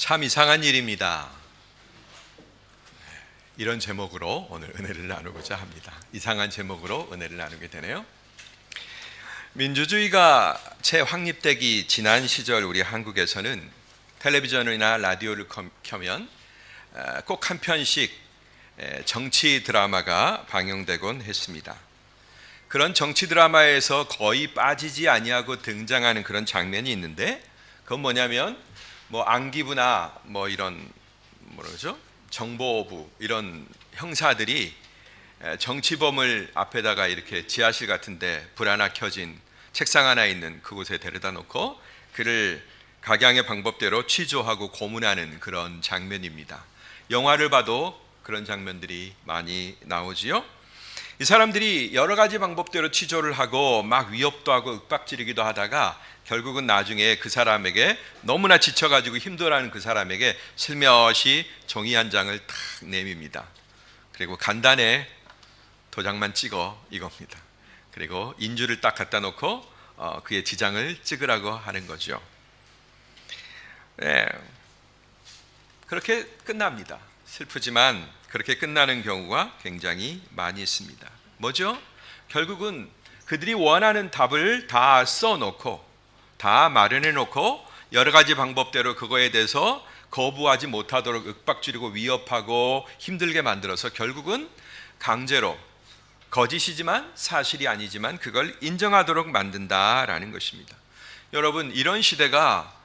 참 이상한 일입니다. 이런 제목으로 오늘 은혜를 나누고자 합니다. 이상한 제목으로 은혜를 나누게 되네요. 민주주의가 재확립되기 지난 시절 우리 한국에서는 텔레비전이나 라디오를 켜면 꼭 한 편씩 정치 드라마가 방영되곤 했습니다. 그런 정치 드라마에서 거의 빠지지 아니하고 등장하는 그런 장면이 있는데, 그건 뭐냐면 안기부나 이런 정보부 이런 형사들이 정치범을 앞에다가 이렇게 지하실 같은데 불 하나 켜진 책상 하나 있는 그곳에 데려다 놓고 그를 각양의 방법대로 취조하고 고문하는 그런 장면입니다. 영화를 봐도 그런 장면들이 많이 나오지요. 이 사람들이 여러 가지 방법대로 취조를 하고 막 위협도 하고 윽박지르기도 하다가 결국은 나중에 그 사람에게 너무나 지쳐가지고 힘들어하는 그 사람에게 슬며시 종이 한 장을 탁 내밉니다. 그리고 간단해 도장만 찍어 이겁니다. 그리고 인주를 딱 갖다 놓고 그의 지장을 찍으라고 하는 거죠. 네, 그렇게 끝납니다. 슬프지만 그렇게 끝나는 경우가 굉장히 많이 있습니다. 뭐죠? 결국은 그들이 원하는 답을 다 써놓고 다 마련해 놓고 여러 가지 방법대로 그거에 대해서 거부하지 못하도록 윽박지르고 위협하고 힘들게 만들어서 결국은 강제로 거짓이지만 사실이 아니지만 그걸 인정하도록 만든다라는 것입니다. 여러분, 이런 시대가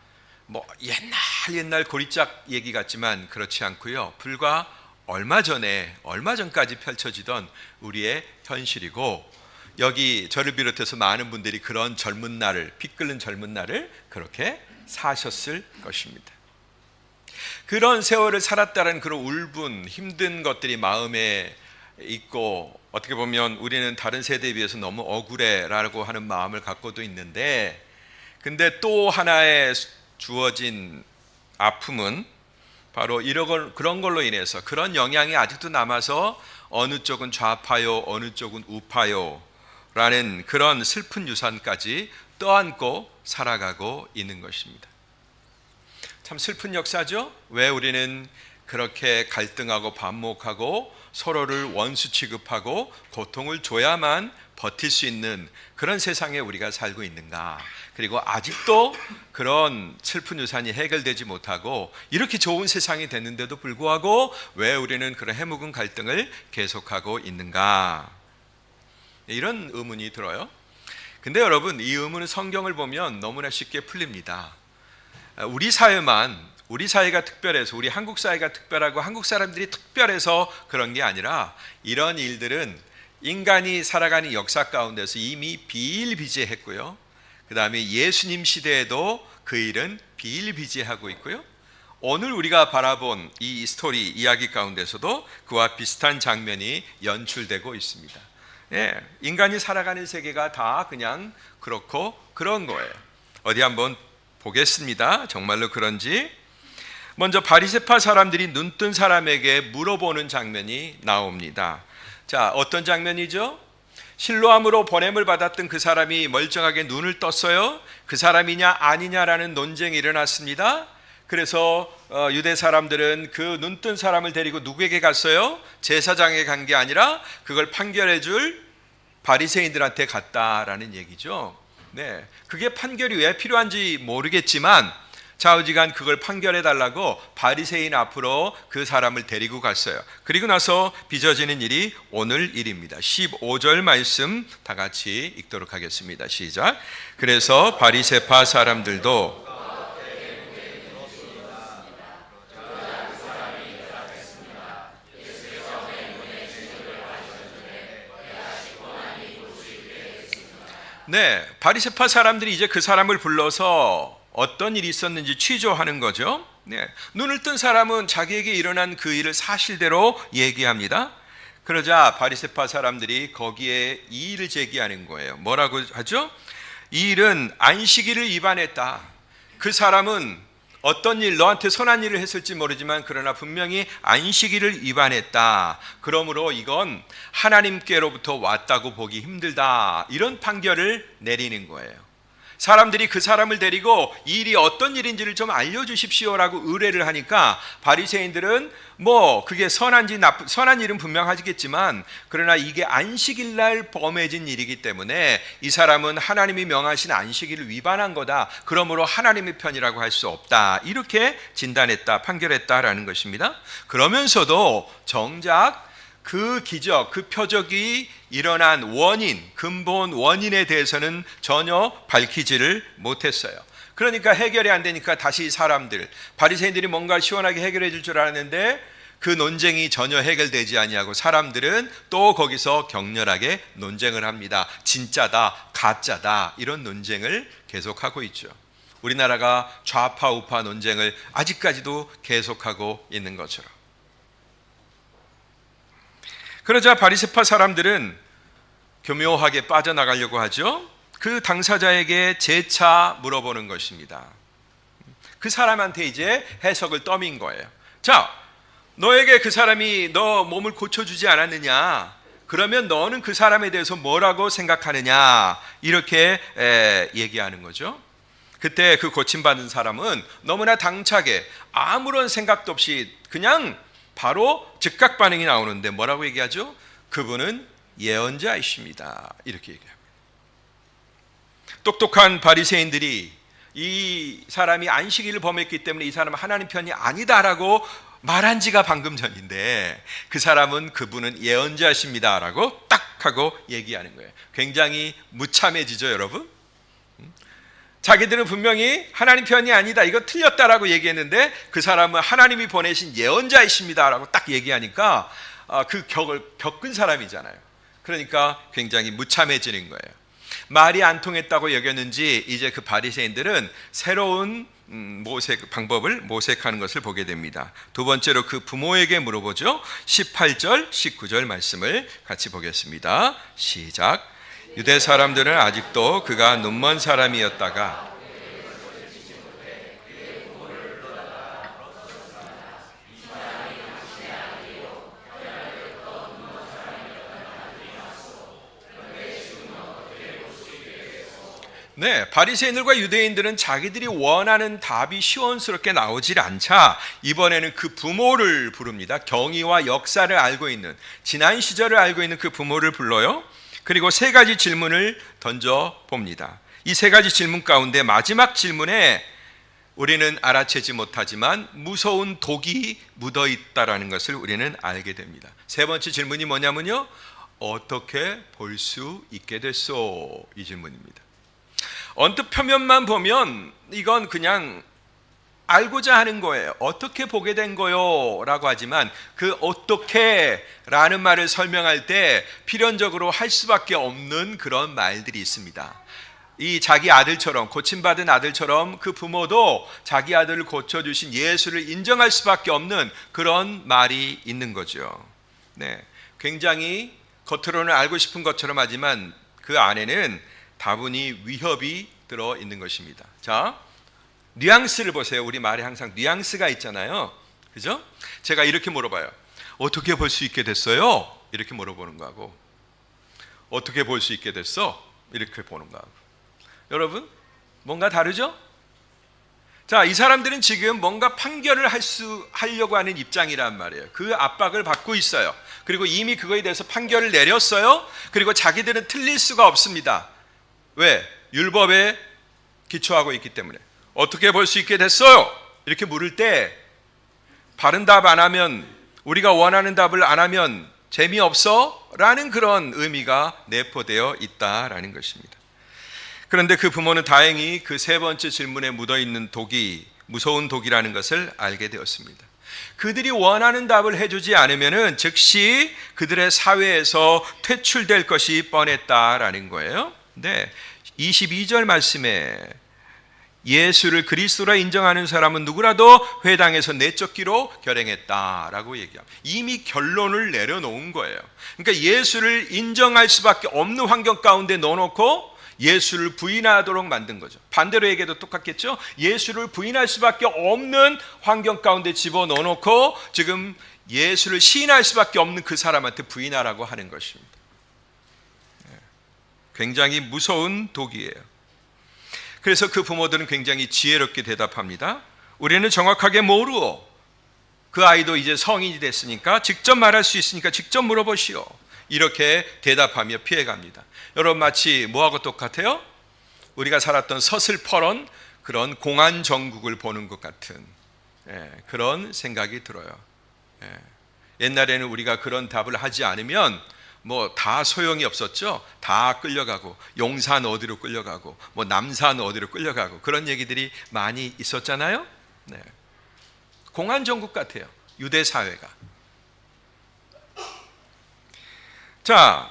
옛날 고리짝 얘기 같지만 그렇지 않고요. 불과 얼마 전까지 펼쳐지던 우리의 현실이고, 여기 저를 비롯해서 많은 분들이 그런 젊은 날을, 피 끓는 젊은 날을 그렇게 사셨을 것입니다. 그런 세월을 살았다는 그런 울분, 힘든 것들이 마음에 있고, 어떻게 보면 우리는 다른 세대에 비해서 너무 억울해라고 하는 마음을 갖고도 있는데, 근데 또 하나의 주어진 아픔은 바로 그런 걸로 인해서 그런 영향이 아직도 남아서 어느 쪽은 좌파요, 어느 쪽은 우파요 라는 그런 슬픈 유산까지 떠안고 살아가고 있는 것입니다. 참 슬픈 역사죠. 왜 우리는 그렇게 갈등하고 반목하고 서로를 원수 취급하고 고통을 줘야만 버틸 수 있는 그런 세상에 우리가 살고 있는가? 그리고 아직도 그런 슬픈 유산이 해결되지 못하고 이렇게 좋은 세상이 됐는데도 불구하고 왜 우리는 그런 해묵은 갈등을 계속하고 있는가? 이런 의문이 들어요. 근데 여러분, 이 의문은 성경을 보면 너무나 쉽게 풀립니다. 우리 사회가 특별해서, 우리 한국 사회가 특별하고 한국 사람들이 특별해서 그런 게 아니라 이런 일들은 인간이 살아가는 역사 가운데서 이미 비일비재했고요. 그 다음에 예수님 시대에도 그 일은 비일비재하고 있고요. 오늘 우리가 바라본 이 스토리 이야기 가운데서도 그와 비슷한 장면이 연출되고 있습니다. 인간이 살아가는 세계가 다 그냥 그렇고 그런 거예요. 어디 한번 보겠습니다. 정말로 그런지. 먼저 바리새파 사람들이 눈뜬 사람에게 물어보는 장면이 나옵니다. 자, 어떤 장면이죠? 실로암으로 보냄을 받았던 그 사람이 멀쩡하게 눈을 떴어요. 그 사람이냐 아니냐라는 논쟁이 일어났습니다. 그래서 유대 사람들은 그 눈뜬 사람을 데리고 누구에게 갔어요? 제사장에게 간 게 아니라 그걸 판결해 줄 바리새인들한테 갔다라는 얘기죠. 네, 그게 판결이 왜 필요한지 모르겠지만 좌우지간 그걸 판결해 달라고 바리새인 앞으로 그 사람을 데리고 갔어요. 그리고 나서 빚어지는 일이 오늘 일입니다. 15절 말씀 다 같이 읽도록 하겠습니다. 시작. 그래서 바리새파 사람들도 바리새파 사람들이 이제 그 사람을 불러서 어떤 일이 있었는지 취조하는 거죠. 눈을 뜬 사람은 자기에게 일어난 그 일을 사실대로 얘기합니다. 그러자 바리새파 사람들이 거기에 이의를 제기하는 거예요. 뭐라고 하죠? 이 일은 안식일을 위반했다. 그 사람은 어떤 일, 너한테 선한 일을 했을지 모르지만 그러나 분명히 안식일을 위반했다. 그러므로 이건 하나님께로부터 왔다고 보기 힘들다. 이런 판결을 내리는 거예요. 사람들이 그 사람을 데리고 일이 어떤 일인지를 좀 알려주십시오라고 의뢰를 하니까 바리새인들은 뭐 그게 선한지 선한 일은 분명하겠지만 그러나 이게 안식일 날 범해진 일이기 때문에 이 사람은 하나님이 명하신 안식일을 위반한 거다. 그러므로 하나님의 편이라고 할 수 없다. 이렇게 진단했다, 판결했다라는 것입니다. 그러면서도 정작 그 기적, 그 표적이 일어난 원인, 근본 원인에 대해서는 전혀 밝히지를 못했어요. 그러니까 해결이 안 되니까 다시 사람들, 바리새인들이 뭔가 시원하게 해결해 줄 줄 알았는데 그 논쟁이 전혀 해결되지 아니하고 사람들은 또 거기서 격렬하게 논쟁을 합니다. 진짜다, 가짜다 이런 논쟁을 계속하고 있죠. 우리나라가 좌파 우파 논쟁을 아직까지도 계속하고 있는 것처럼. 그러자 바리새파 사람들은 교묘하게 빠져나가려고 하죠. 그 당사자에게 재차 물어보는 것입니다. 그 사람한테 이제 해석을 떠민 거예요. 자, 너에게 그 사람이 너 몸을 고쳐주지 않았느냐? 그러면 너는 그 사람에 대해서 뭐라고 생각하느냐? 이렇게 얘기하는 거죠. 그때 그 고침받은 사람은 너무나 당차게 아무런 생각도 없이 그냥 바로 즉각 반응이 나오는데 뭐라고 얘기하죠? 그분은 예언자이십니다. 이렇게 얘기합니다. 똑똑한 바리새인들이 이 사람이 안식일을 범했기 때문에 이 사람은 하나님 편이 아니다라고 말한 지가 방금 전인데 그 사람은 그분은 예언자십니다라고 딱 하고 얘기하는 거예요. 굉장히 무참해지죠, 여러분? 자기들은 분명히 하나님 편이 아니다, 이거 틀렸다라고 얘기했는데 그 사람은 하나님이 보내신 예언자이십니다라고 딱 얘기하니까 그 격을 겪은 사람이잖아요. 그러니까 굉장히 무참해지는 거예요. 말이 안 통했다고 여겼는지 이제 그 바리새인들은 새로운 방법을 모색하는 것을 보게 됩니다. 두 번째로 그 부모에게 물어보죠. 18절, 19절 말씀을 같이 보겠습니다. 시작. 유대 사람들은 아직도 그가 눈먼 사람이었다가 바리새인들과 유대인들은 자기들이 원하는 답이 시원스럽게 나오질 않자 이번에는 그 부모를 부릅니다. 경위와 역사를 알고 있는, 지난 시절을 알고 있는 그 부모를 불러요. 그리고 세 가지 질문을 던져 봅니다. 이 세 가지 질문 가운데 마지막 질문에 우리는 알아채지 못하지만 무서운 독이 묻어 있다라는 것을 우리는 알게 됩니다. 세 번째 질문이 뭐냐면요, 어떻게 볼 수 있게 됐소? 이 질문입니다. 언뜻 표면만 보면 이건 그냥 알고자 하는 거예요. 어떻게 보게 된 거요? 라고 하지만 그 어떻게 라는 말을 설명할 때 필연적으로 할 수밖에 없는 그런 말들이 있습니다. 이 자기 아들처럼, 고침받은 아들처럼 그 부모도 자기 아들을 고쳐주신 예수를 인정할 수밖에 없는 그런 말이 있는 거죠. 굉장히 겉으로는 알고 싶은 것처럼 하지만 그 안에는 다분히 위협이 들어 있는 것입니다. 자, 뉘앙스를 보세요. 우리 말에 항상 뉘앙스가 있잖아요. 그죠? 제가 이렇게 물어봐요. 어떻게 볼 수 있게 됐어요? 이렇게 물어보는 거하고 어떻게 볼 수 있게 됐어? 이렇게 보는 거하고 여러분 뭔가 다르죠? 자, 이 사람들은 지금 뭔가 판결을 하려고 하는 입장이란 말이에요. 그 압박을 받고 있어요. 그리고 이미 그거에 대해서 판결을 내렸어요. 그리고 자기들은 틀릴 수가 없습니다. 왜? 율법에 기초하고 있기 때문에. 어떻게 볼 수 있게 됐어요? 이렇게 물을 때 바른 답 안 하면, 우리가 원하는 답을 안 하면 재미없어? 라는 그런 의미가 내포되어 있다라는 것입니다. 그런데 그 부모는 다행히 그 세 번째 질문에 묻어있는 독이 무서운 독이라는 것을 알게 되었습니다. 그들이 원하는 답을 해주지 않으면 즉시 그들의 사회에서 퇴출될 것이 뻔했다라는 거예요. 네, 22절 말씀에 예수를 그리스도라 인정하는 사람은 누구라도 회당에서 내쫓기로 결행했다라고 얘기합니다. 이미 결론을 내려놓은 거예요. 그러니까 예수를 인정할 수밖에 없는 환경 가운데 넣어놓고 예수를 부인하도록 만든 거죠. 반대로 얘기해도 똑같겠죠. 예수를 부인할 수밖에 없는 환경 가운데 집어넣어놓고 지금 예수를 시인할 수밖에 없는 그 사람한테 부인하라고 하는 것입니다. 굉장히 무서운 독이에요. 그래서 그 부모들은 굉장히 지혜롭게 대답합니다. 우리는 정확하게 모르오. 그 아이도 이제 성인이 됐으니까 직접 말할 수 있으니까 직접 물어보시오. 이렇게 대답하며 피해갑니다. 여러분, 마치 뭐하고 똑같아요? 우리가 살았던 서슬퍼런 그런 공안 정국을 보는 것 같은 그런 생각이 들어요. 옛날에는 우리가 그런 답을 하지 않으면 뭐 다 소용이 없었죠. 다 끌려가고, 용산 어디로 끌려가고, 뭐 남산 어디로 끌려가고, 그런 얘기들이 많이 있었잖아요. 공안 정국 같아요, 유대 사회가. 자,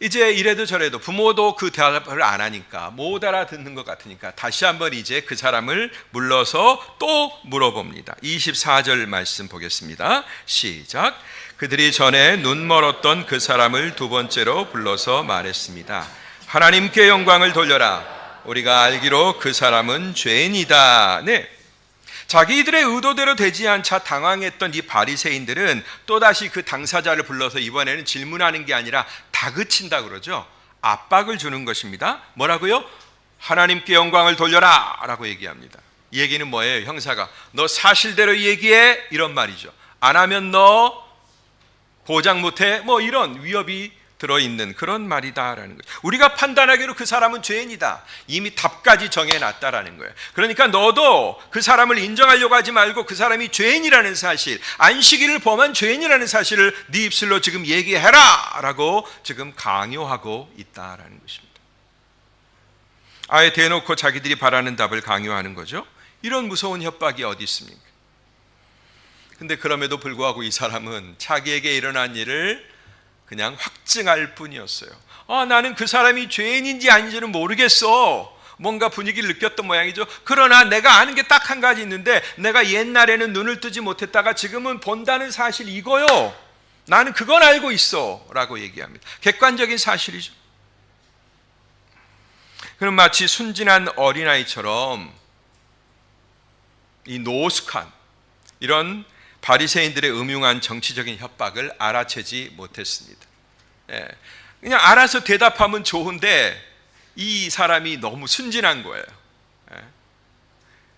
이제 이래도 저래도 부모도 그 대답을 안 하니까, 못 알아듣는 것 같으니까 다시 한번 이제 그 사람을 불러서 또 물어봅니다. 24절 말씀 보겠습니다. 시작. 그들이 전에 눈 멀었던 그 사람을 두 번째로 불러서 말했습니다. 하나님께 영광을 돌려라. 우리가 알기로 그 사람은 죄인이다. 네. 자기들의 의도대로 되지 않자 당황했던 이 바리새인들은 또다시 그 당사자를 불러서 이번에는 질문하는 게 아니라 다그친다 그러죠. 압박을 주는 것입니다. 뭐라고요? 하나님께 영광을 돌려라 라고 얘기합니다. 이 얘기는 뭐예요? 형사가 너 사실대로 얘기해, 이런 말이죠. 안 하면 너 보장 못해, 뭐 이런 위협이 들어있는 그런 말이다라는 거예요. 우리가 판단하기로 그 사람은 죄인이다, 이미 답까지 정해놨다라는 거예요. 그러니까 너도 그 사람을 인정하려고 하지 말고 그 사람이 죄인이라는 사실, 안식일을 범한 죄인이라는 사실을 네 입술로 지금 얘기해라 라고 지금 강요하고 있다라는 것입니다. 아예 대놓고 자기들이 바라는 답을 강요하는 거죠. 이런 무서운 협박이 어디 있습니까? 근데 그럼에도 불구하고 이 사람은 자기에게 일어난 일을 그냥 확증할 뿐이었어요. 나는 그 사람이 죄인인지 아닌지는 모르겠어. 뭔가 분위기를 느꼈던 모양이죠. 그러나 내가 아는 게 딱 한 가지 있는데, 내가 옛날에는 눈을 뜨지 못했다가 지금은 본다는 사실 이거요. 나는 그건 알고 있어 라고 얘기합니다. 객관적인 사실이죠. 그럼 마치 순진한 어린아이처럼 이 노숙한 이런 바리새인들의 음흉한 정치적인 협박을 알아채지 못했습니다. 그냥 알아서 대답하면 좋은데 이 사람이 너무 순진한 거예요.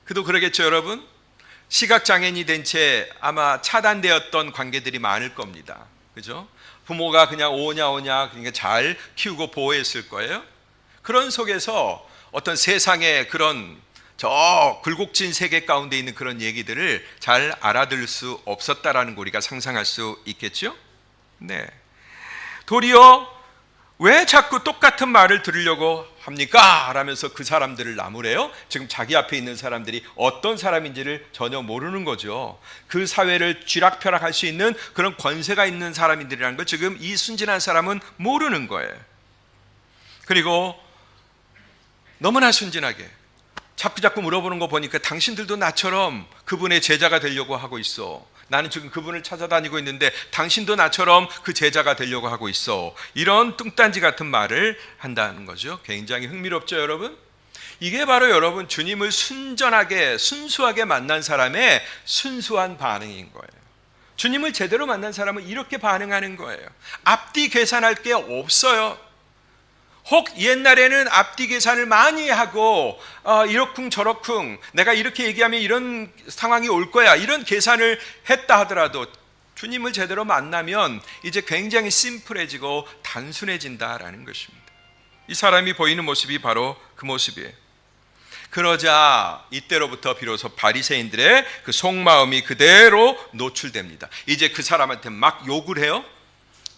그도 그러겠죠, 여러분? 시각장애인이 된 채 아마 차단되었던 관계들이 많을 겁니다. 그죠? 부모가 그냥 오냐 그러니까 잘 키우고 보호했을 거예요. 그런 속에서 어떤 세상의 그런 저 굴곡진 세계 가운데 있는 그런 얘기들을 잘 알아들을 수 없었다라는 거 우리가 상상할 수 있겠죠? 네. 도리어 왜 자꾸 똑같은 말을 들으려고 합니까? 라면서 그 사람들을 나무래요. 지금 자기 앞에 있는 사람들이 어떤 사람인지를 전혀 모르는 거죠. 그 사회를 쥐락펴락할 수 있는 그런 권세가 있는 사람들이라는 걸 지금 이 순진한 사람은 모르는 거예요. 그리고 너무나 순진하게 자꾸 물어보는 거 보니까 당신들도 나처럼 그분의 제자가 되려고 하고 있어. 나는 지금 그분을 찾아다니고 있는데 당신도 나처럼 그 제자가 되려고 하고 있어. 이런 뚱딴지 같은 말을 한다는 거죠. 굉장히 흥미롭죠, 여러분? 이게 바로 여러분 주님을 순수하게 만난 사람의 순수한 반응인 거예요. 주님을 제대로 만난 사람은 이렇게 반응하는 거예요. 앞뒤 계산할 게 없어요. 혹 옛날에는 앞뒤 계산을 많이 하고 이러쿵 저러쿵 내가 이렇게 얘기하면 이런 상황이 올 거야, 이런 계산을 했다 하더라도 주님을 제대로 만나면 이제 굉장히 심플해지고 단순해진다라는 것입니다. 이 사람이 보이는 모습이 바로 그 모습이에요. 그러자 이때로부터 비로소 바리새인들의 그 속마음이 그대로 노출됩니다. 이제 그 사람한테 막 욕을 해요.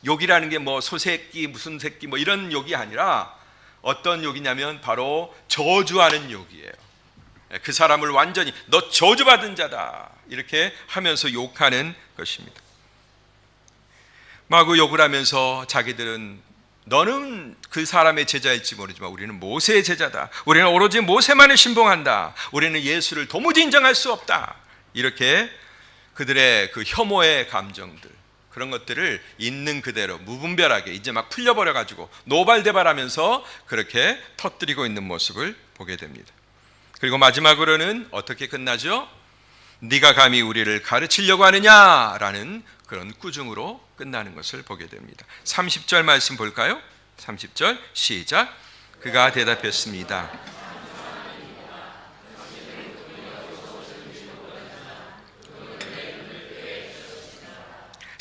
욕이라는 게 뭐 소새끼 무슨 새끼 뭐 이런 욕이 아니라 어떤 욕이냐면 바로 저주하는 욕이에요. 그 사람을 완전히 너 저주받은 자다 이렇게 하면서 욕하는 것입니다. 마구 욕을 하면서 자기들은 너는 그 사람의 제자일지 모르지만 우리는 모세의 제자다. 우리는 오로지 모세만을 신봉한다. 우리는 예수를 도무지 인정할 수 없다. 이렇게 그들의 그 혐오의 감정들, 그런 것들을 있는 그대로 무분별하게 이제 막 풀려버려가지고 노발대발하면서 그렇게 터뜨리고 있는 모습을 보게 됩니다. 그리고 마지막으로는 어떻게 끝나죠? 네가 감히 우리를 가르치려고 하느냐라는 그런 꾸중으로 끝나는 것을 보게 됩니다. 30절 말씀 볼까요? 30절 시작. 그가 대답했습니다.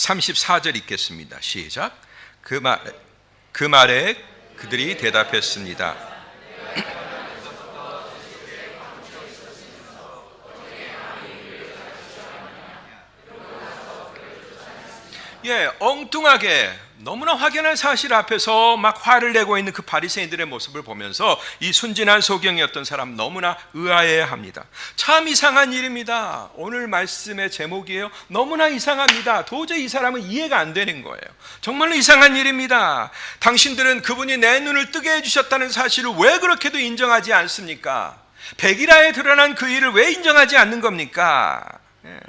34절 읽겠습니다. 시작. 그 말에 그들이 대답했습니다. 예, 엉뚱하게 너무나 확연한 사실 앞에서 막 화를 내고 있는 그 바리새인들의 모습을 보면서 이 순진한 소경이었던 사람 너무나 의아해합니다. 참 이상한 일입니다. 오늘 말씀의 제목이에요. 너무나 이상합니다. 도저히 이 사람은 이해가 안 되는 거예요. 정말로 이상한 일입니다. 당신들은 그분이 내 눈을 뜨게 해주셨다는 사실을 왜 그렇게도 인정하지 않습니까? 백일하에 드러난 그 일을 왜 인정하지 않는 겁니까? 예.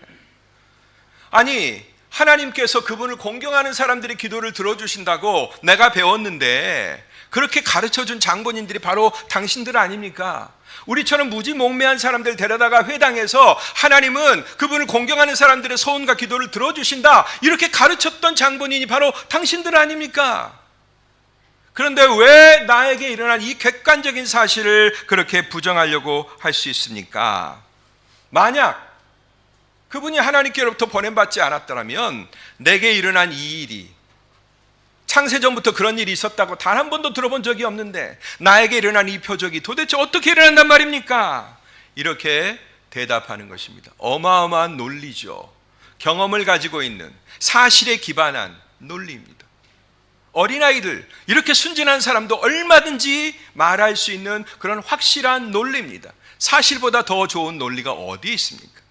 아니, 하나님께서 그분을 공경하는 사람들의 기도를 들어주신다고 내가 배웠는데 그렇게 가르쳐준 장본인들이 바로 당신들 아닙니까? 우리처럼 무지몽매한 사람들 데려다가 회당에서 하나님은 그분을 공경하는 사람들의 소원과 기도를 들어주신다 이렇게 가르쳤던 장본인이 바로 당신들 아닙니까? 그런데 왜 나에게 일어난 이 객관적인 사실을 그렇게 부정하려고 할 수 있습니까? 만약 그분이 하나님께로부터 보냄받지 않았더라면 내게 일어난 이 일이, 창세전부터 그런 일이 있었다고 단 한 번도 들어본 적이 없는데 나에게 일어난 이 표적이 도대체 어떻게 일어난단 말입니까? 이렇게 대답하는 것입니다. 어마어마한 논리죠. 경험을 가지고 있는 사실에 기반한 논리입니다. 어린아이들, 이렇게 순진한 사람도 얼마든지 말할 수 있는 그런 확실한 논리입니다. 사실보다 더 좋은 논리가 어디 있습니까?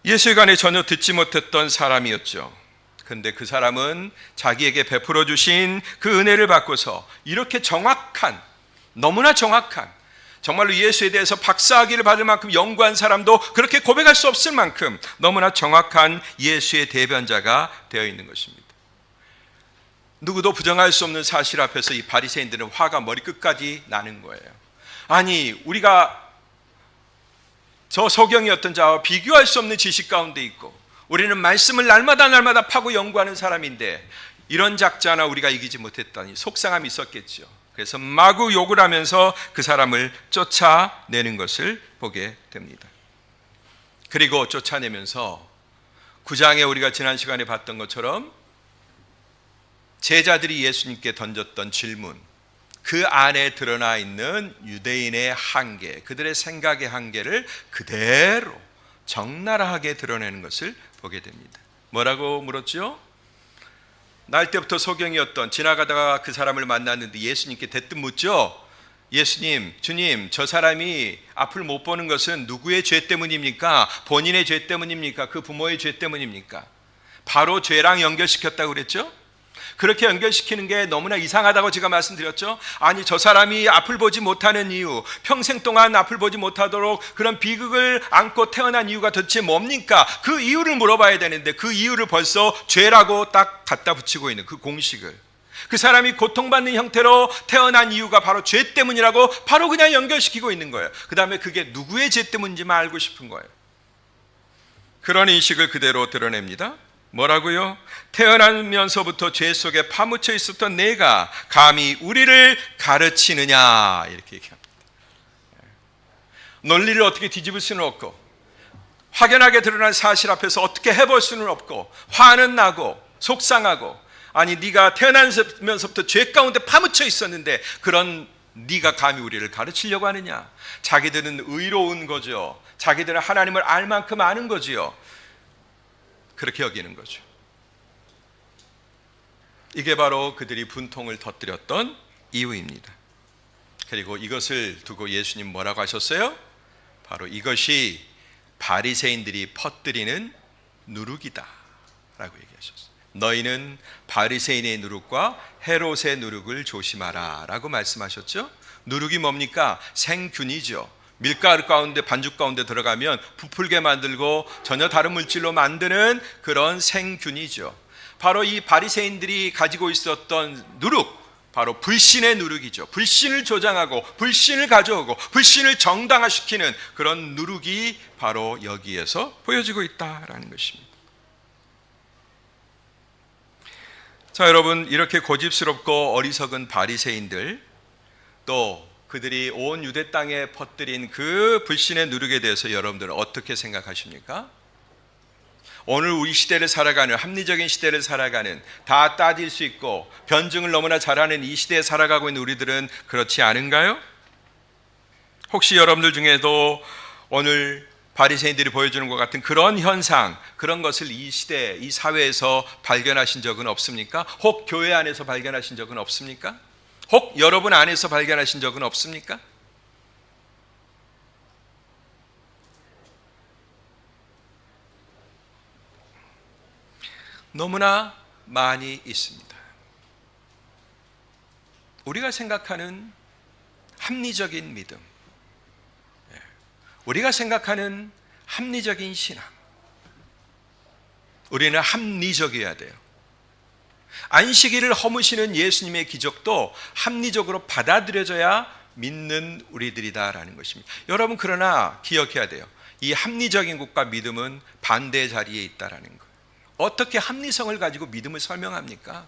예수에 관해 전혀 듣지 못했던 사람이었죠. 그런데 그 사람은 자기에게 베풀어 주신 그 은혜를 받고서 이렇게 정확한, 너무나 정확한, 정말로 예수에 대해서 박사학위를 받을 만큼 연구한 사람도 그렇게 고백할 수 없을 만큼 너무나 정확한 예수의 대변자가 되어 있는 것입니다. 누구도 부정할 수 없는 사실 앞에서 이 바리새인들은 화가 머리끝까지 나는 거예요. 아니, 우리가 저 소경이었던 자와 비교할 수 없는 지식 가운데 있고 우리는 말씀을 날마다 파고 연구하는 사람인데 이런 작자나 우리가 이기지 못했다니 속상함이 있었겠죠. 그래서 마구 욕을 하면서 그 사람을 쫓아내는 것을 보게 됩니다. 그리고 쫓아내면서 9장에 우리가 지난 시간에 봤던 것처럼 제자들이 예수님께 던졌던 질문, 그 안에 드러나 있는 유대인의 한계, 그들의 생각의 한계를 그대로 적나라하게 드러내는 것을 보게 됩니다. 뭐라고 물었죠? 날 때부터 소경이었던, 지나가다가 그 사람을 만났는데 예수님께 대뜸 묻죠. 예수님, 주님, 저 사람이 앞을 못 보는 것은 누구의 죄 때문입니까? 본인의 죄 때문입니까? 그 부모의 죄 때문입니까? 바로 죄랑 연결시켰다고 그랬죠? 그렇게 연결시키는 게 너무나 이상하다고 제가 말씀드렸죠. 아니, 저 사람이 앞을 보지 못하는 이유, 평생 동안 앞을 보지 못하도록 그런 비극을 안고 태어난 이유가 도대체 뭡니까? 그 이유를 물어봐야 되는데 그 이유를 벌써 죄라고 딱 갖다 붙이고 있는 그 공식을, 그 사람이 고통받는 형태로 태어난 이유가 바로 죄 때문이라고 바로 그냥 연결시키고 있는 거예요. 그 다음에 그게 누구의 죄 때문인지만 알고 싶은 거예요. 그런 인식을 그대로 드러냅니다. 뭐라고요? 태어나면서부터 죄 속에 파묻혀 있었던 내가 감히 우리를 가르치느냐, 이렇게 얘기합니다. 논리를 어떻게 뒤집을 수는 없고 확연하게 드러난 사실 앞에서 어떻게 해볼 수는 없고 화는 나고 속상하고, 아니 네가 태어나면서부터 죄 가운데 파묻혀 있었는데 그런 네가 감히 우리를 가르치려고 하느냐. 자기들은 의로운 거죠. 자기들은 하나님을 알 만큼 아는 거지요. 그렇게 여기는 거죠. 이게 바로 그들이 분통을 터뜨렸던 이유입니다. 그리고 이것을 두고 예수님 뭐라고 하셨어요? 바로 이것이 바리새인들이 퍼뜨리는 누룩이다 라고 얘기하셨어요. 너희는 바리새인의 누룩과 헤롯의 누룩을 조심하라 라고 말씀하셨죠. 누룩이 뭡니까? 생균이죠. 밀가루 가운데, 반죽 가운데 들어가면 부풀게 만들고 전혀 다른 물질로 만드는 그런 생균이죠. 바로 이 바리새인들이 가지고 있었던 누룩, 바로 불신의 누룩이죠. 불신을 조장하고 불신을 가져오고 불신을 정당화시키는 그런 누룩이 바로 여기에서 보여지고 있다라는 것입니다. 자, 여러분, 이렇게 고집스럽고 어리석은 바리새인들, 또 그들이 온 유대 땅에 퍼뜨린 그 불신의 누룩에 대해서 여러분들은 어떻게 생각하십니까? 오늘 우리 시대를 살아가는, 합리적인 시대를 살아가는, 다 따질 수 있고 변증을 너무나 잘하는 이 시대에 살아가고 있는 우리들은 그렇지 않은가요? 혹시 여러분들 중에도 오늘 바리새인들이 보여주는 것 같은 그런 현상, 그런 것을 이 시대, 이 사회에서 발견하신 적은 없습니까? 혹 교회 안에서 발견하신 적은 없습니까? 혹 여러분 안에서 발견하신 적은 없습니까? 너무나 많이 있습니다. 우리가 생각하는 합리적인 믿음, 우리가 생각하는 합리적인 신앙, 우리는 합리적이어야 돼요. 안식일을 허무시는 예수님의 기적도 합리적으로 받아들여져야 믿는 우리들이다라는 것입니다. 여러분, 그러나 기억해야 돼요. 이 합리적인 것과 믿음은 반대 자리에 있다라는 것. 어떻게 합리성을 가지고 믿음을 설명합니까?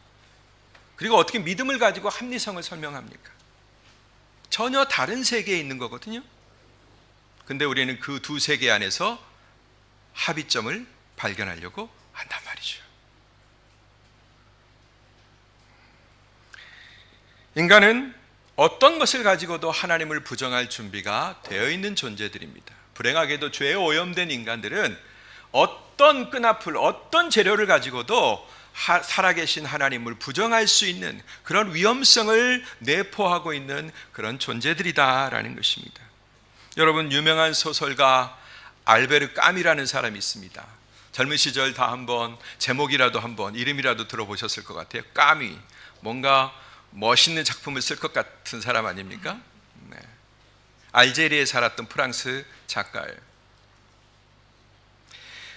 그리고 어떻게 믿음을 가지고 합리성을 설명합니까? 전혀 다른 세계에 있는 거거든요. 근데 우리는 그 두 세계 안에서 합의점을 발견하려고 한단 말이죠. 인간은 어떤 것을 가지고도 하나님을 부정할 준비가 되어 있는 존재들입니다. 불행하게도 죄에 오염된 인간들은 어떤 끈앞을, 어떤 재료를 가지고도 살아계신 하나님을 부정할 수 있는 그런 위험성을 내포하고 있는 그런 존재들이다라는 것입니다. 여러분, 유명한 소설가 알베르 까미라는 사람이 있습니다. 젊은 시절 다 한번 제목이라도 한번 이름이라도 들어보셨을 것 같아요. 까미, 뭔가 멋있는 작품을 쓸 것 같은 사람 아닙니까? 네. 알제리에 살았던 프랑스 작가예요.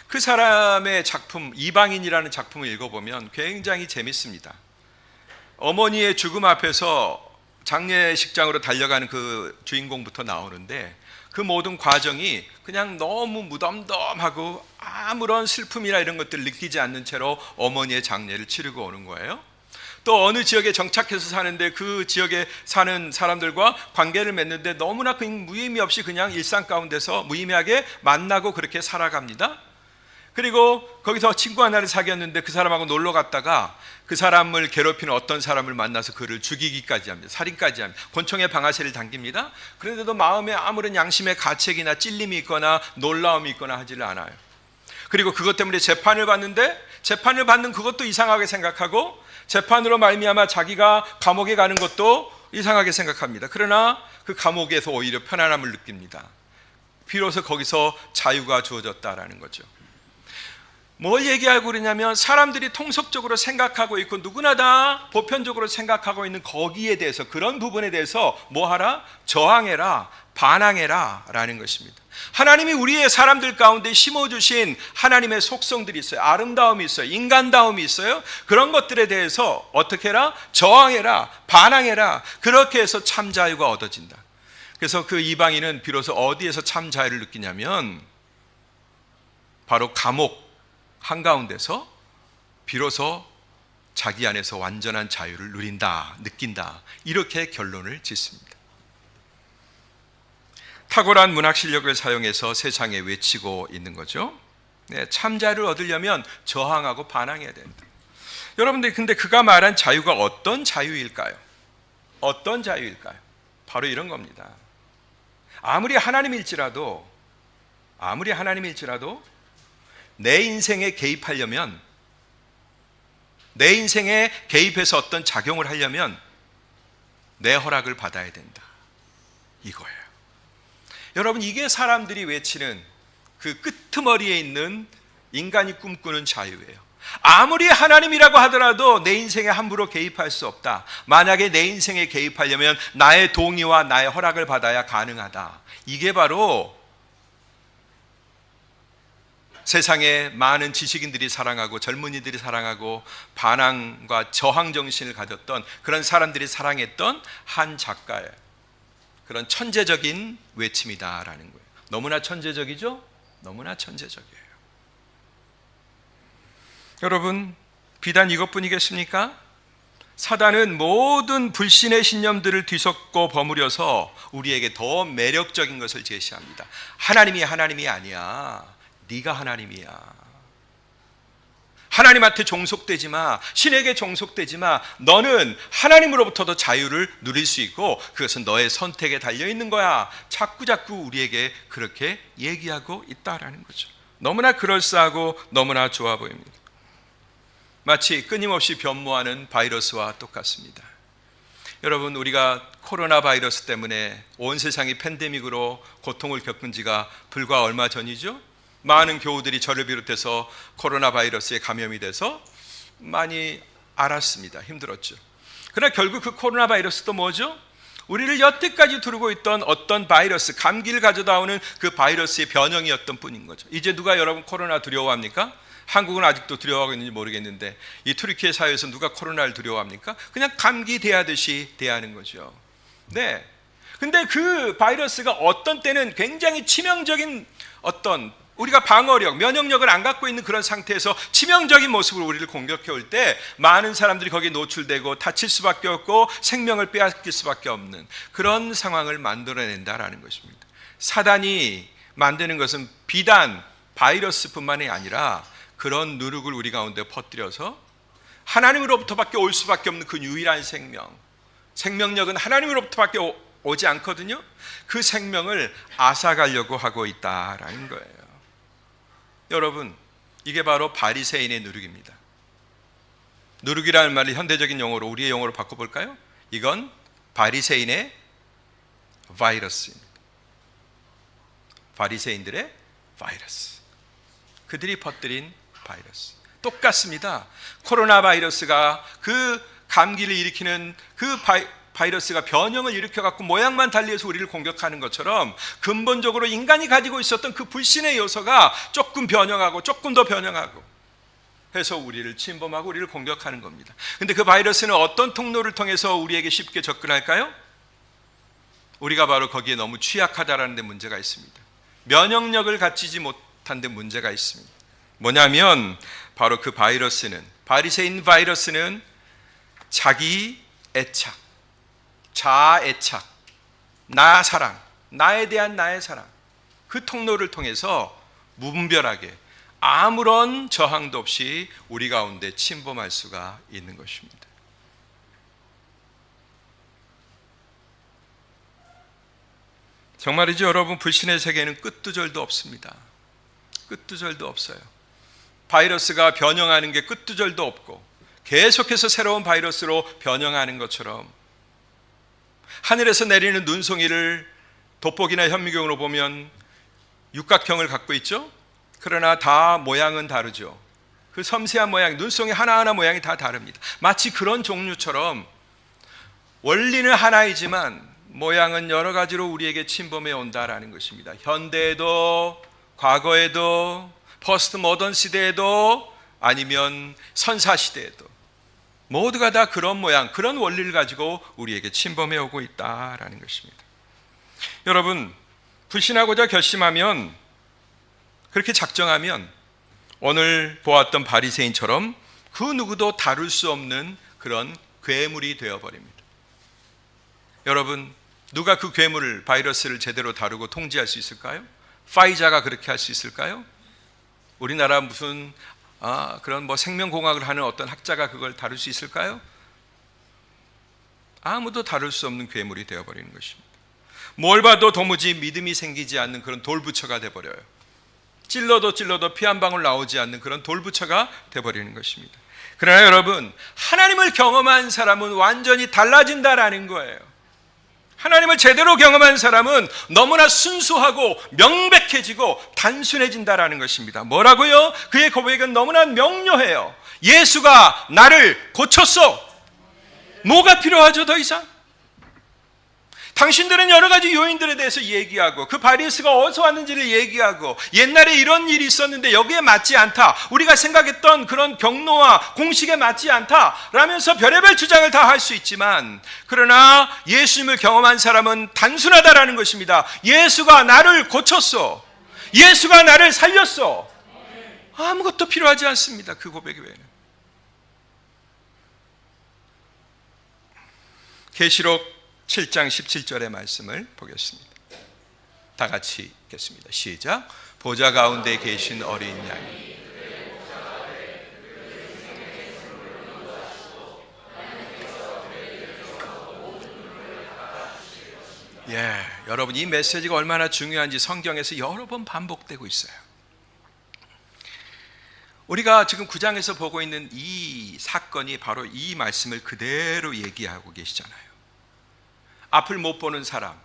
그 사람의 작품 이방인이라는 작품을 읽어보면 굉장히 재밌습니다. 어머니의 죽음 앞에서 장례식장으로 달려가는 그 주인공부터 나오는데 그 모든 과정이 그냥 너무 무덤덤하고 아무런 슬픔이나 이런 것들을 느끼지 않는 채로 어머니의 장례를 치르고 오는 거예요. 또 어느 지역에 정착해서 사는데 그 지역에 사는 사람들과 관계를 맺는데 너무나 무의미 없이 그냥 일상 가운데서 무의미하게 만나고 그렇게 살아갑니다. 그리고 거기서 친구 하나를 사귀었는데 그 사람하고 놀러 갔다가 그 사람을 괴롭히는 어떤 사람을 만나서 그를 죽이기까지 합니다. 살인까지 합니다. 권총에 방아쇠를 당깁니다. 그런데도 마음에 아무런 양심의 가책이나 찔림이 있거나 놀라움이 있거나 하지를 않아요. 그리고 그것 때문에 재판을 받는데 재판을 받는 그것도 이상하게 생각하고 재판으로 말미암아 자기가 감옥에 가는 것도 이상하게 생각합니다. 그러나 그 감옥에서 오히려 편안함을 느낍니다. 비로소 거기서 자유가 주어졌다라는 거죠. 뭘 얘기하고 그러냐면 사람들이 통속적으로 생각하고 있고 누구나 다 보편적으로 생각하고 있는 거기에 대해서, 그런 부분에 대해서 뭐하라? 저항해라, 반항해라 라는 것입니다. 하나님이 우리의 사람들 가운데 심어주신 하나님의 속성들이 있어요. 아름다움이 있어요. 인간다움이 있어요. 그런 것들에 대해서 어떻게 해라? 저항해라, 반항해라. 그렇게 해서 참 자유가 얻어진다. 그래서 그 이방인은 비로소 어디에서 참 자유를 느끼냐면 바로 감옥 한가운데서 비로소 자기 안에서 완전한 자유를 누린다, 느낀다, 이렇게 결론을 짓습니다. 탁월한 문학 실력을 사용해서 세상에 외치고 있는 거죠. 네, 참 자유를 얻으려면 저항하고 반항해야 된다. 여러분들, 근데 그가 말한 자유가 어떤 자유일까요? 어떤 자유일까요? 바로 이런 겁니다. 아무리 하나님일지라도 내 인생에 개입하려면, 내 인생에 개입해서 어떤 작용을 하려면 내 허락을 받아야 된다, 이거예요. 여러분, 이게 사람들이 외치는 그 끄트머리에 있는 인간이 꿈꾸는 자유예요. 아무리 하나님이라고 하더라도 내 인생에 함부로 개입할 수 없다. 만약에 내 인생에 개입하려면 나의 동의와 나의 허락을 받아야 가능하다. 이게 바로 세상에 많은 지식인들이 사랑하고 젊은이들이 사랑하고 반항과 저항 정신을 가졌던 그런 사람들이 사랑했던 한 작가의 그런 천재적인 외침이다라는 거예요. 너무나 천재적이죠? 너무나 천재적이에요. 여러분, 비단 이것뿐이겠습니까? 사단은 모든 불신의 신념들을 뒤섞고 버무려서 우리에게 더 매력적인 것을 제시합니다. 하나님이 아니야. 네가 하나님이야. 하나님한테 종속되지 마. 신에게 종속되지 마. 너는 하나님으로부터도 자유를 누릴 수 있고 그것은 너의 선택에 달려 있는 거야. 자꾸 우리에게 그렇게 얘기하고 있다라는 거죠. 너무나 그럴싸하고 너무나 좋아 보입니다. 마치 끊임없이 변모하는 바이러스와 똑같습니다. 여러분, 우리가 코로나 바이러스 때문에 온 세상이 팬데믹으로 고통을 겪은 지가 불과 얼마 전이죠? 많은 교우들이 저를 비롯해서 코로나 바이러스에 감염이 돼서 많이 앓았습니다. 힘들었죠. 그러나 결국 그 코로나 바이러스도 뭐죠? 우리를 여태까지 두르고 있던 어떤 바이러스, 감기를 가져다 오는 그 바이러스의 변형이었던 뿐인 거죠. 이제 누가 여러분 코로나 두려워합니까? 한국은 아직도 두려워하고 있는지 모르겠는데 이 투르키예 사회에서 누가 코로나를 두려워합니까? 그냥 감기 대하듯이 대하는 거죠. 네. 근데 그 바이러스가 어떤 때는 굉장히 치명적인 어떤 우리가 방어력, 면역력을 안 갖고 있는 그런 상태에서 치명적인 모습으로 우리를 공격해 올 때 많은 사람들이 거기에 노출되고 다칠 수밖에 없고 생명을 빼앗길 수밖에 없는 그런 상황을 만들어낸다라는 것입니다. 사단이 만드는 것은 비단 바이러스뿐만이 아니라 그런 누룩을 우리 가운데 퍼뜨려서 하나님으로부터밖에 올 수밖에 없는 그 유일한 생명력은 하나님으로부터밖에 오지 않거든요. 그 생명을 앗아가려고 하고 있다라는 거예요. 여러분, 이게 바로 바리새인의 누룩입니다. 누룩이라는 말을 현대적인 용어로 우리의 용어로 바꿔볼까요? 이건 바리새인의 바이러스입니다. 바리새인들의 바이러스, 그들이 퍼뜨린 바이러스 똑같습니다. 코로나 바이러스가 그 감기를 일으키는 그 바이러스가 변형을 일으켜갖고 모양만 달리해서 우리를 공격하는 것처럼 근본적으로 인간이 가지고 있었던 그 불신의 요소가 조금 변형하고 조금 더 변형하고 해서 우리를 침범하고 우리를 공격하는 겁니다. 근데 그 바이러스는 어떤 통로를 통해서 우리에게 쉽게 접근할까요? 우리가 바로 거기에 너무 취약하다라는 데 문제가 있습니다. 면역력을 갖추지 못한 데 문제가 있습니다. 뭐냐면 바로 그 바이러스는, 바리새인 바이러스는 자기 애착, 자아 애착, 나 사랑, 나에 대한 나의 사랑, 그 통로를 통해서 무분별하게 아무런 저항도 없이 우리 가운데 침범할 수가 있는 것입니다. 정말이죠, 여러분. 불신의 세계는 끝도 절도 없습니다. 끝도 절도 없어요. 바이러스가 변형하는 게 끝도 절도 없고 계속해서 새로운 바이러스로 변형하는 것처럼 하늘에서 내리는 눈송이를 돋보기나 현미경으로 보면 육각형을 갖고 있죠. 그러나 다 모양은 다르죠. 그 섬세한 모양, 눈송이 하나하나 모양이 다 다릅니다. 마치 그런 종류처럼 원리는 하나이지만 모양은 여러 가지로 우리에게 침범해 온다라는 것입니다. 현대에도 과거에도 포스트 모던 시대에도 아니면 선사 시대에도 모두가 다 그런 모양, 그런 원리를 가지고 우리에게 침범해 오고 있다라는 것입니다. 여러분, 불신하고자 결심하면, 그렇게 작정하면 오늘 보았던 바리새인처럼 그 누구도 다룰 수 없는 그런 괴물이 되어버립니다. 여러분, 누가 그 괴물을, 바이러스를 제대로 다루고 통제할 수 있을까요? 파이자가 그렇게 할 수 있을까요? 우리나라 무슨 그런 생명공학을 하는 어떤 학자가 그걸 다룰 수 있을까요? 아무도 다룰 수 없는 괴물이 되어버리는 것입니다. 뭘 봐도 도무지 믿음이 생기지 않는 그런 돌부처가 되어버려요. 찔러도 피 한 방울 나오지 않는 그런 돌부처가 되어버리는 것입니다. 그러나 여러분, 하나님을 경험한 사람은 완전히 달라진다라는 거예요. 하나님을 제대로 경험한 사람은 너무나 순수하고 명백해지고 단순해진다라는 것입니다. 뭐라고요? 그의 고백은 너무나 명료해요. 예수가 나를 고쳤어. 뭐가 필요하죠, 더 이상? 당신들은 여러 가지 요인들에 대해서 얘기하고 그 바리스가 어디서 왔는지를 얘기하고 옛날에 이런 일이 있었는데 여기에 맞지 않다, 우리가 생각했던 그런 경로와 공식에 맞지 않다 라면서 별의별 주장을 다 할 수 있지만, 그러나 예수님을 경험한 사람은 단순하다라는 것입니다. 예수가 나를 고쳤어. 예수가 나를 살렸어. 아무것도 필요하지 않습니다. 그 고백 외에는. 계시록 7장 17절의 말씀을 보겠습니다. 다 같이 읽겠습니다. 시작. 보좌 가운데 계신 어린 양이 여러분 이 메시지가 얼마나 중요한지 성경에서 여러 번 반복되고 있어요. 우리가 지금 9장에서 보고 있는 이 사건이 바로 이 말씀을 그대로 얘기하고 계시잖아요. 앞을 못 보는 사람,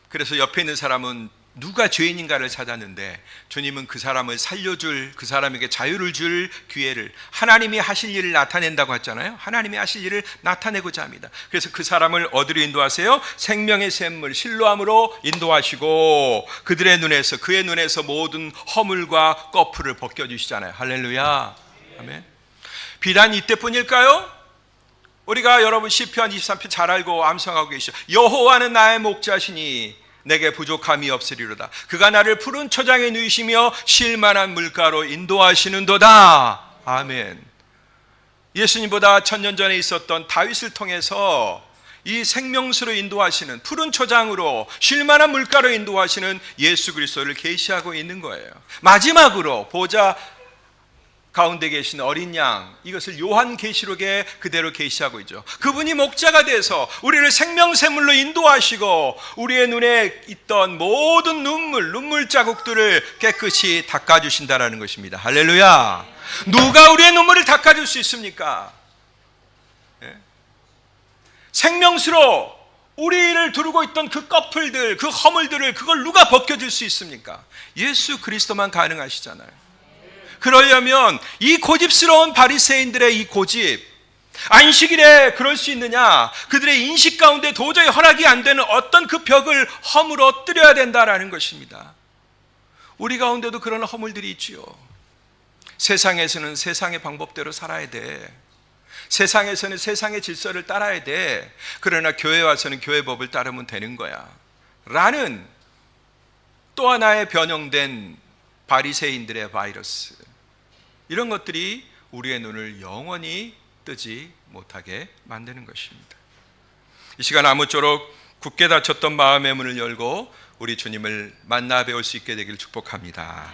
그래서 옆에 있는 사람은 누가 죄인인가를 찾았는데 주님은 그 사람을 살려줄, 그 사람에게 자유를 줄 기회를, 하나님이 하실 일을 나타낸다고 했잖아요. 하나님이 하실 일을 나타내고자 합니다. 그래서 그 사람을 어디로 인도하세요? 생명의 샘물 실로암으로 인도하시고 그들의 눈에서, 그의 눈에서 모든 허물과 꺼풀을 벗겨주시잖아요. 할렐루야. 아멘. 비단 이때뿐일까요? 우리가 여러분 시편 23편 잘 알고 암송하고 계시죠. 여호와는 나의 목자시니 내게 부족함이 없으리로다. 그가 나를 푸른 초장에 누이시며 쉴만한 물가로 인도하시는도다. 아멘. 예수님보다 1000년 전에 있었던 다윗을 통해서 이 생명수로 인도하시는, 푸른 초장으로 쉴만한 물가로 인도하시는 예수 그리스도를 계시하고 있는 거예요. 마지막으로 보좌 가운데 계신 어린 양, 이것을 요한계시록에 그대로 계시하고 있죠. 그분이 목자가 돼서 우리를 생명샘물로 인도하시고 우리의 눈에 있던 모든 눈물 자국들을 깨끗이 닦아주신다라는 것입니다. 할렐루야. 누가 우리의 눈물을 닦아줄 수 있습니까? 생명수로 우리를 두르고 있던 그 꺼풀들, 그 허물들을, 그걸 누가 벗겨줄 수 있습니까? 예수 그리스도만 가능하시잖아요. 그러려면 이 고집스러운 바리새인들의 이 고집, 안식일에 그럴 수 있느냐, 그들의 인식 가운데 도저히 허락이 안 되는 어떤 그 벽을 허물어 뜨려야 된다라는 것입니다. 우리 가운데도 그런 허물들이 있지요. 세상에서는 세상의 방법대로 살아야 돼. 세상에서는 세상의 질서를 따라야 돼. 그러나 교회 와서는 교회 법을 따르면 되는 거야 라는 또 하나의 변형된 바리새인들의 바이러스, 이런 것들이 우리의 눈을 영원히 뜨지 못하게 만드는 것입니다. 이 시간 아무쪼록 굳게 닫혔던 마음의 문을 열고 우리 주님을 만나 배울 수 있게 되기를 축복합니다.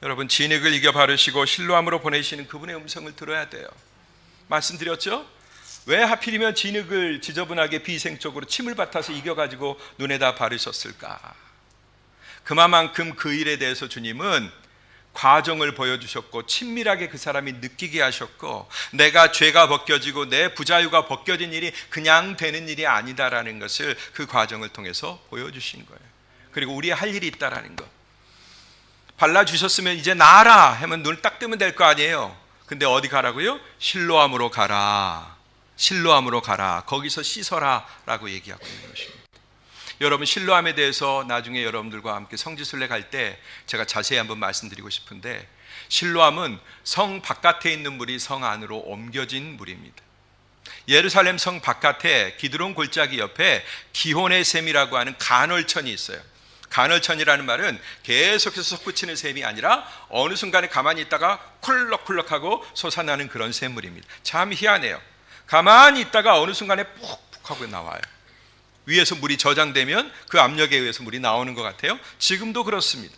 여러분, 진흙을 이겨 바르시고 실로암으로 보내시는 그분의 음성을 들어야 돼요. 말씀드렸죠? 왜 하필이면 진흙을 지저분하게 비위생적으로 침을 뱉어서 이겨가지고 눈에다 바르셨을까? 그만큼 그 일에 대해서 주님은 과정을 보여주셨고 친밀하게 그 사람이 느끼게 하셨고, 내가 죄가 벗겨지고 내 부자유가 벗겨진 일이 그냥 되는 일이 아니다라는 것을 그 과정을 통해서 보여주신 거예요. 그리고 우리 할 일이 있다라는 것, 발라주셨으면 이제 나아라 하면 눈을 딱 뜨면 될 거 아니에요. 근데 어디 가라고요? 실로암으로 가라, 실로암으로 가라, 거기서 씻어라 라고 얘기하고 있는 것입니다. 여러분, 실로암에 대해서 나중에 여러분들과 함께 성지순례 갈 때 제가 자세히 한번 말씀드리고 싶은데, 실로암은 성 바깥에 있는 물이 성 안으로 옮겨진 물입니다. 예루살렘 성 바깥에 기드론 골짜기 옆에 기혼의 샘이라고 하는 간헐천이 있어요. 간헐천이라는 말은 계속해서 솟구치는 샘이 아니라 어느 순간에 가만히 있다가 쿨럭쿨럭하고 솟아나는 그런 샘물입니다. 참 희한해요. 가만히 있다가 어느 순간에 푹푹 하고 나와요. 위에서 물이 저장되면 그 압력에 의해서 물이 나오는 것 같아요. 지금도 그렇습니다.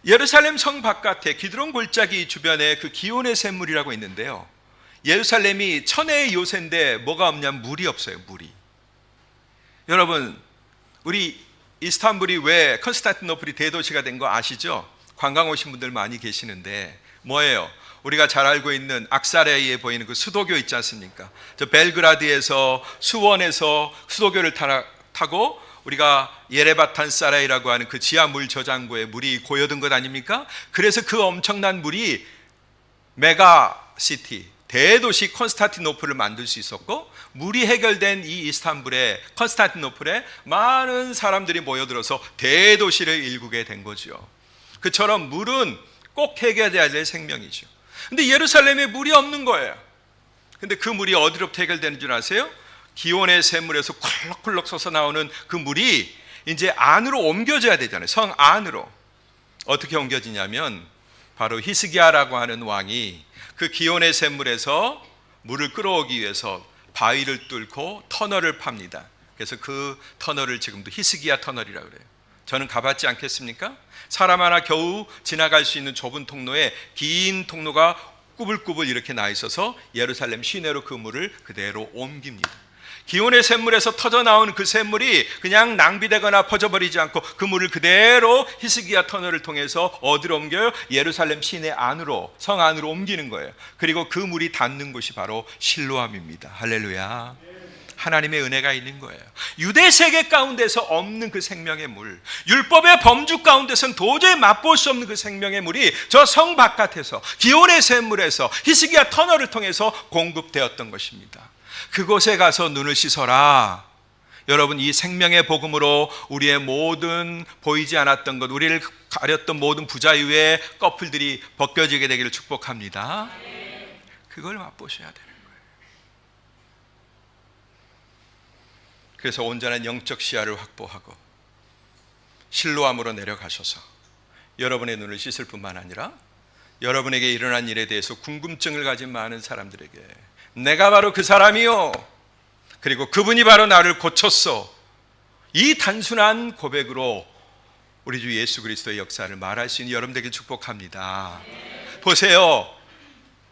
예루살렘 성 바깥에 기드론 골짜기 주변에 그 기온의 샘물이라고 있는데요, 예루살렘이 천혜의 요새인데 뭐가 없냐면 물이 없어요. 물이. 여러분, 우리 이스탄불이 왜 컨스탄티노플이 대도시가 된 거 아시죠? 관광 오신 분들 많이 계시는데 뭐예요? 우리가 잘 알고 있는 악사레이에 보이는 그 수도교 있지 않습니까? 저 벨그라드에서, 수원에서 수도교를 타고 우리가 예레바탄 사라이라고 하는 그 지하 물 저장고에 물이 고여든 것 아닙니까? 그래서 그 엄청난 물이 메가시티, 대도시 콘스탄티노플을 만들 수 있었고, 물이 해결된 이 이스탄불에, 콘스탄티노플에 많은 사람들이 모여들어서 대도시를 일구게 된 거죠. 그처럼 물은 꼭 해결돼야 될 생명이죠. 근데 예루살렘에 물이 없는 거예요. 근데 그 물이 어디로부터 해결되는 줄 아세요? 기온의 샘물에서 콜록콜록 솟아 나오는 그 물이 이제 안으로 옮겨져야 되잖아요. 성 안으로. 어떻게 옮겨지냐면 바로 히스기야라고 하는 왕이 그 기온의 샘물에서 물을 끌어오기 위해서 바위를 뚫고 터널을 팝니다. 그래서 그 터널을 지금도 히스기야 터널이라고 그래요. 저는 가봤지 않겠습니까? 사람 하나 겨우 지나갈 수 있는 좁은 통로에 긴 통로가 꾸불꾸불 이렇게 나 있어서 예루살렘 시내로 그 물을 그대로 옮깁니다. 기온의 샘물에서 터져 나온 그 샘물이 그냥 낭비되거나 퍼져버리지 않고 그 물을 그대로 히스기야 터널을 통해서 어디로 옮겨요? 예루살렘 시내 안으로, 성 안으로 옮기는 거예요. 그리고 그 물이 닿는 곳이 바로 실로암입니다. 할렐루야. 하나님의 은혜가 있는 거예요. 유대 세계 가운데서 없는 그 생명의 물, 율법의 범주 가운데서는 도저히 맛볼 수 없는 그 생명의 물이 저 성 바깥에서 기온의 샘물에서 히스기야 터널을 통해서 공급되었던 것입니다. 그곳에 가서 눈을 씻어라. 여러분, 이 생명의 복음으로 우리의 모든 보이지 않았던 것, 우리를 가렸던 모든 부자유의 꺼풀들이 벗겨지게 되기를 축복합니다. 그걸 맛보셔야 되는 거예요. 그래서 온전한 영적 시야를 확보하고 실로암으로 내려가셔서 여러분의 눈을 씻을 뿐만 아니라 여러분에게 일어난 일에 대해서 궁금증을 가진 많은 사람들에게 내가 바로 그 사람이요, 그리고 그분이 바로 나를 고쳤어, 이 단순한 고백으로 우리 주 예수 그리스도의 역사를 말할 수 있는 여러분 되길 축복합니다. 보세요,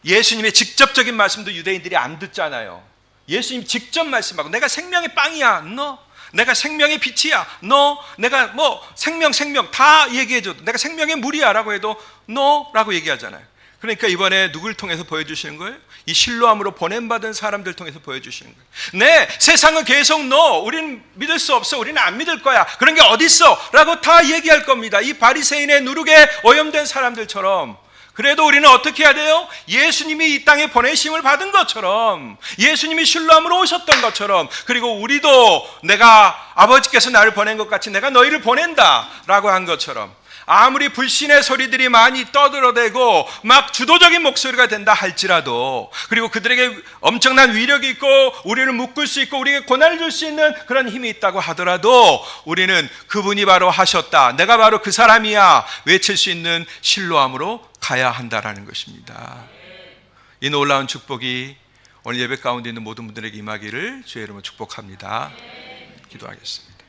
예수님의 직접적인 말씀도 유대인들이 안 듣잖아요. 예수님 직접 말씀하고 내가 생명의 빵이야, 너, 내가 생명의 빛이야, 너, 내가 뭐 생명 다 얘기해줘도 내가 생명의 물이야 라고 해도 너라고 얘기하잖아요. 그러니까 이번에 누굴 통해서 보여주시는 거예요? 이 실로암으로 보냄받은 사람들 통해서 보여주시는 거예요. 네, 세상은 계속 너, 우리는 믿을 수 없어, 우리는 안 믿을 거야, 그런 게 어딨어 라고 다 얘기할 겁니다. 이 바리새인의 누룩에 오염된 사람들처럼. 그래도 우리는 어떻게 해야 돼요? 예수님이 이 땅에 보내심을 받은 것처럼, 예수님이 실로암으로 오셨던 것처럼, 그리고 우리도 내가 아버지께서 나를 보낸 것 같이 내가 너희를 보낸다 라고 한 것처럼, 아무리 불신의 소리들이 많이 떠들어대고 막 주도적인 목소리가 된다 할지라도, 그리고 그들에게 엄청난 위력이 있고 우리를 묶을 수 있고 우리에게 고난을 줄 수 있는 그런 힘이 있다고 하더라도 우리는 그분이 바로 하셨다, 내가 바로 그 사람이야 외칠 수 있는 실로암으로 가야 한다라는 것입니다. 이 놀라운 축복이 오늘 예배 가운데 있는 모든 분들에게 임하기를 주의 이름으로 축복합니다. 기도하겠습니다.